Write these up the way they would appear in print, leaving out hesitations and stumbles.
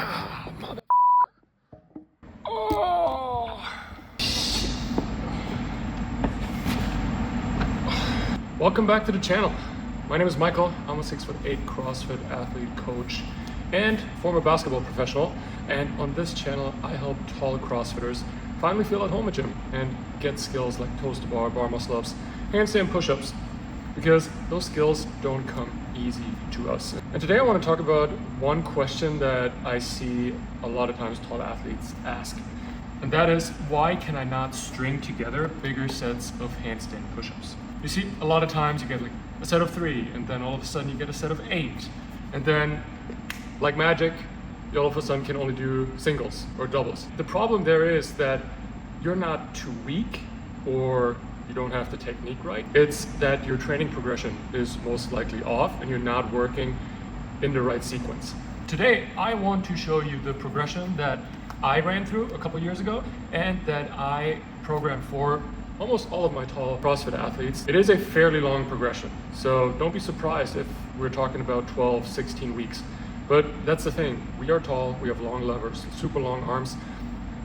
Ah, mother. Oh. Welcome back to the channel. My name is Michael. I'm a 6'8" CrossFit athlete, coach, and former basketball professional. And on this channel, I help tall CrossFitters finally feel at home at gym and get skills like toes to bar, bar muscle ups, handstand push-ups, because those skills don't come easy to us. And today I want to talk about one question that I see a lot of times tall athletes ask. And that is, why can I not string together bigger sets of handstand push-ups? You see, a lot of times you get like a set of 3, and then all of a sudden you get a set of 8. And then, like magic, you all of a sudden can only do singles or doubles. The problem there is that you're not too weak or you don't have the technique right. It's that your training progression is most likely off and you're not working in the right sequence. Today, I want to show you the progression that I ran through a couple years ago and that I programmed for almost all of my tall CrossFit athletes. It is a fairly long progression, so don't be surprised if we're talking about 12, 16 weeks. But that's the thing, we are tall, we have long levers, super long arms.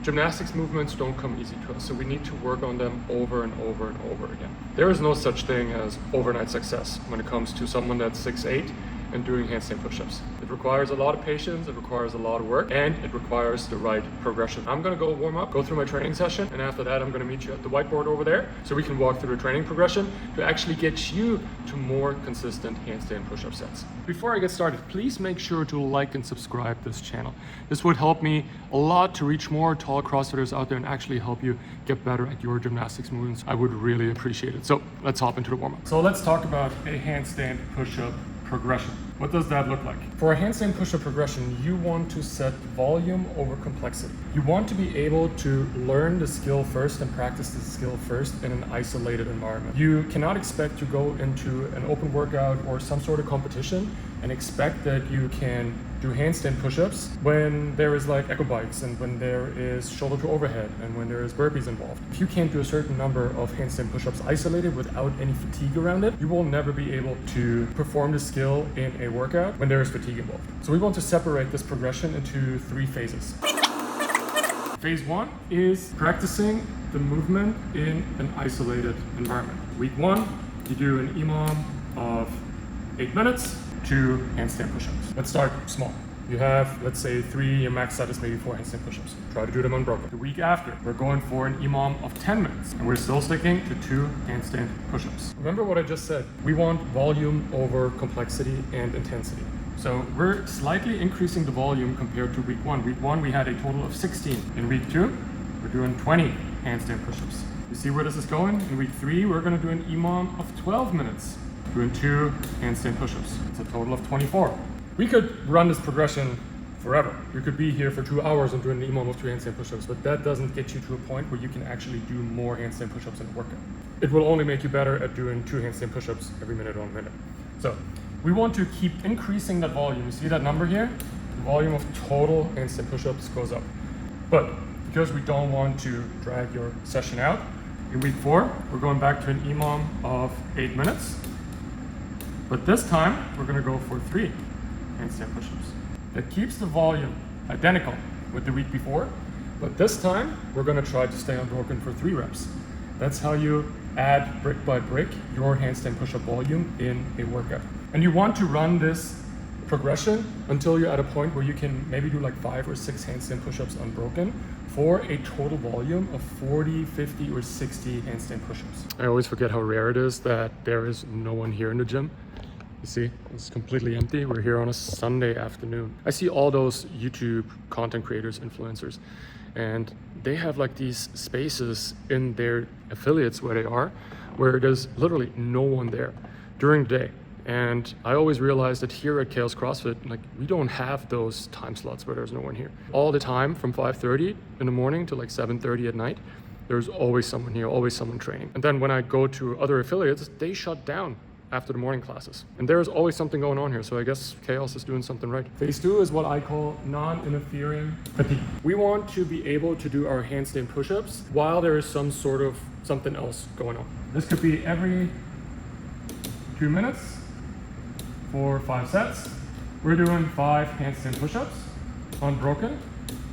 Gymnastics movements don't come easy to us, so we need to work on them over and over and over again. There is no such thing as overnight success when it comes to someone that's 6'8" and doing handstand push-ups. It requires a lot of patience, it requires a lot of work, and it requires the right progression. I'm gonna go warm up, go through my training session, and after that I'm gonna meet you at the whiteboard over there so we can walk through the training progression to actually get you to more consistent handstand push-up sets. Before I get started, please make sure to like and subscribe this channel. This would help me a lot to reach more tall CrossFitters out there and actually help you get better at your gymnastics movements. I would really appreciate it. So let's hop into the warm-up. So let's talk about a handstand push-up progression. What does that look like? For a handstand push-up progression, you want to set volume over complexity. You want to be able to learn the skill first and practice the skill first in an isolated environment. You cannot expect to go into an open workout or some sort of competition and expect that you can do handstand push-ups when there is like echo bikes and when there is shoulder to overhead and when there is burpees involved. If you can't do a certain number of handstand push-ups isolated without any fatigue around it, you will never be able to perform the skill in a workout when there is fatigue involved. So we want to separate this progression into 3 phases. Phase 1 is practicing the movement in an isolated environment. Week 1, you do an EMOM of 8 minutes, 2 handstand push-ups. Let's start small. You have, let's say, 3, your max set is maybe 4 handstand push-ups. Try to do them unbroken. The week after, we're going for an EMOM of 10 minutes, and we're still sticking to 2 handstand push-ups. Remember what I just said. We want volume over complexity and intensity. So we're slightly increasing the volume compared to week 1. Week 1, we had a total of 16. In week 2, we're doing 20 handstand push-ups. You see where this is going? In week 3, we're gonna do an EMOM of 12 minutes, doing 2 handstand push-ups. It's a total of 24. We could run this progression forever. You could be here for 2 hours and do an EMOM of 2 handstand push-ups, but that doesn't get you to a point where you can actually do more handstand push-ups in a workout. It will only make you better at doing 2 handstand push-ups every minute on minute. So we want to keep increasing that volume. You see that number here? The volume of total handstand push-ups goes up. But because we don't want to drag your session out, in week 4, we're going back to an EMOM of 8 minutes. But this time, we're gonna go for 3 handstand push-ups. That keeps the volume identical with the week before, but this time, we're gonna try to stay unbroken for 3 reps. That's how you add brick by brick your handstand push-up volume in a workout. And you want to run this progression until you're at a point where you can maybe do like 5 or 6 handstand push-ups unbroken for a total volume of 40, 50, or 60 handstand push-ups. I always forget how rare it is that there is no one here in the gym. You see, it's completely empty. We're here on a Sunday afternoon. I see all those YouTube content creators, influencers, and they have like these spaces in their affiliates where they are, where there's literally no one there during the day. And I always realize that here at Chaos CrossFit, like, we don't have those time slots where there's no one here. All the time from 5:30 in the morning to like 7:30 at night, there's always someone here, always someone training. And then when I go to other affiliates, they shut down after the morning classes. And there is always something going on here, so I guess Chaos is doing something right. Phase 2 is what I call non-interfering fatigue. We want to be able to do our handstand push-ups while there is some sort of something else going on. This could be every 2 minutes for 5 sets. We're doing 5 handstand push-ups, unbroken.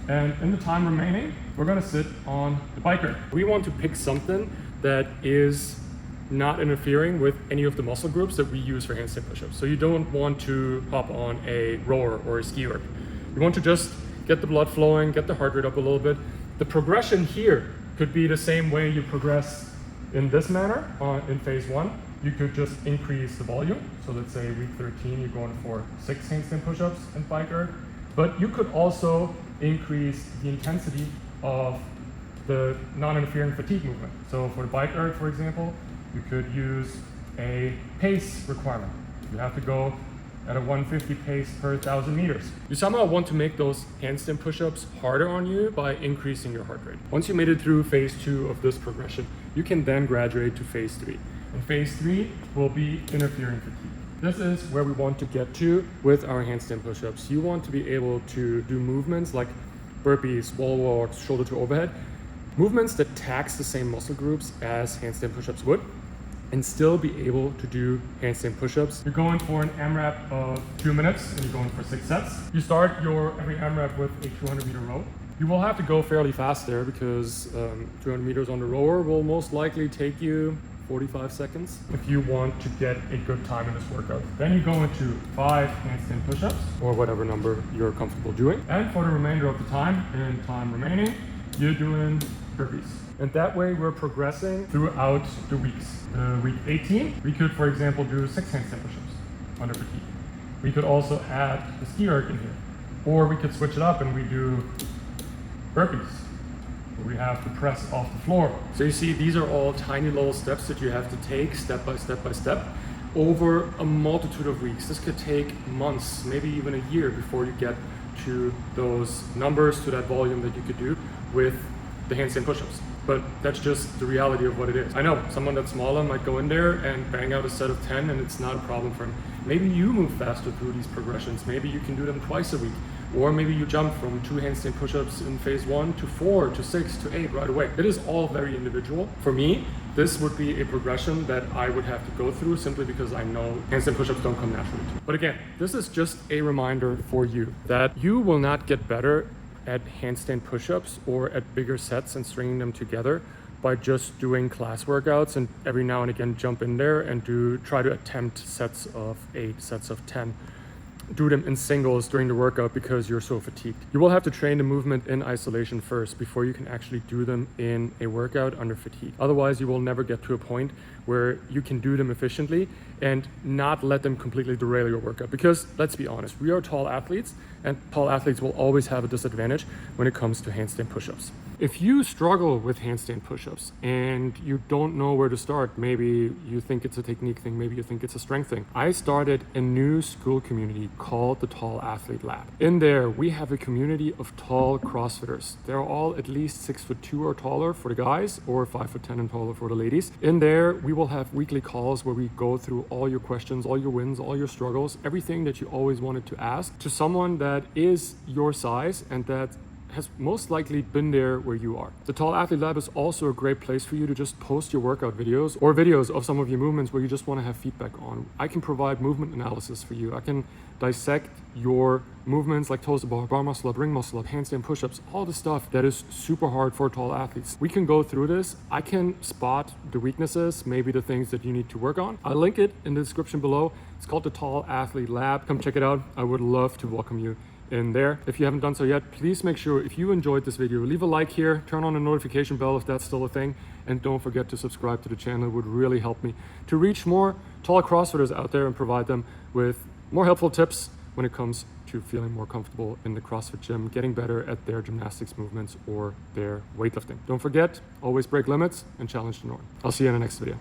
And in the time remaining, we're gonna sit on the bike rack. We want to pick something that is not interfering with any of the muscle groups that we use for handstand push-ups. So you don't want to hop on a rower or a ski erg. You want to just get the blood flowing, get the heart rate up a little bit. The progression here could be the same way you progress in this manner in phase 1. You could just increase the volume. So let's say week 13, you're going for 6 handstand push-ups and bike erg. But you could also increase the intensity of the non-interfering fatigue movement. So for the bike erg, for example, you could use a pace requirement. You have to go at a 150 pace per 1,000 meters. You somehow want to make those handstand push-ups harder on you by increasing your heart rate. Once you made it through phase 2 of this progression, you can then graduate to phase 3. And phase 3 will be interfering fatigue. This is where we want to get to with our handstand push-ups. You want to be able to do movements like burpees, wall walks, shoulder to overhead, movements that tax the same muscle groups as handstand push-ups would, and still be able to do handstand push-ups. You're going for an AMRAP of 2 minutes and you're going for 6 sets. You start your every AMRAP with a 200 meter row. You will have to go fairly fast there because 200 meters on the rower will most likely take you 45 seconds if you want to get a good time in this workout. Then you go into 5 handstand push-ups or whatever number you're comfortable doing. And for the remainder of the time, in time remaining, you're doing burpees. And that way we're progressing throughout the weeks. Week 18, we could, for example, do 6 handstand push-ups under fatigue. We could also add the ski erg in here. Or we could switch it up and we do burpees. We have to press off the floor. So you see, these are all tiny little steps that you have to take step by step by step over a multitude of weeks. This could take months, maybe even a year before you get to those numbers, to that volume that you could do with the handstand push-ups. But that's just the reality of what it is. I know someone that's smaller might go in there and bang out a set of 10 and it's not a problem for him. Maybe you move faster through these progressions. Maybe you can do them twice a week. Or maybe you jump from 2 handstand push-ups in phase 1 to 4 to 6 to 8 right away. It is all very individual. For me, this would be a progression that I would have to go through simply because I know handstand push-ups don't come naturally to me. But again, this is just a reminder for you that you will not get better at handstand push-ups or at bigger sets and stringing them together by just doing class workouts and every now and again jump in there and try to attempt sets of 8, sets of 10. Do them in singles during the workout because you're so fatigued. You will have to train the movement in isolation first before you can actually do them in a workout under fatigue. Otherwise, you will never get to a point where you can do them efficiently and not let them completely derail your workout. Because let's be honest, we are tall athletes and tall athletes will always have a disadvantage when it comes to handstand push-ups. If you struggle with handstand push-ups and you don't know where to start, maybe you think it's a technique thing, maybe you think it's a strength thing. I started a new school community called the Tall Athlete Lab. In there, we have a community of tall CrossFitters. They're all at least 6'2" or taller for the guys, or 5'10" and taller for the ladies. In there, we will have weekly calls where we go through all your questions, all your wins, all your struggles, everything that you always wanted to ask to someone that is your size and that has most likely been there where you are. The Tall Athlete Lab is also a great place for you to just post your workout videos or videos of some of your movements where you just want to have feedback on. I can provide movement analysis for you. I can dissect your movements like toes to bar muscle up, ring muscle up, handstand push-ups, all the stuff that is super hard for tall athletes. We can go through this. I can spot the weaknesses, maybe the things that you need to work on. I'll link it in the description below. It's called the Tall Athlete Lab. Come check it out. I would love to welcome you in there. If you haven't done so yet, please make sure if you enjoyed this video, leave a like here, turn on the notification bell if that's still a thing, and don't forget to subscribe to the channel. It would really help me to reach more tall CrossFitters out there and provide them with more helpful tips when it comes to feeling more comfortable in the CrossFit gym, getting better at their gymnastics movements or their weightlifting. Don't forget, always break limits and challenge the norm. I'll see you in the next video.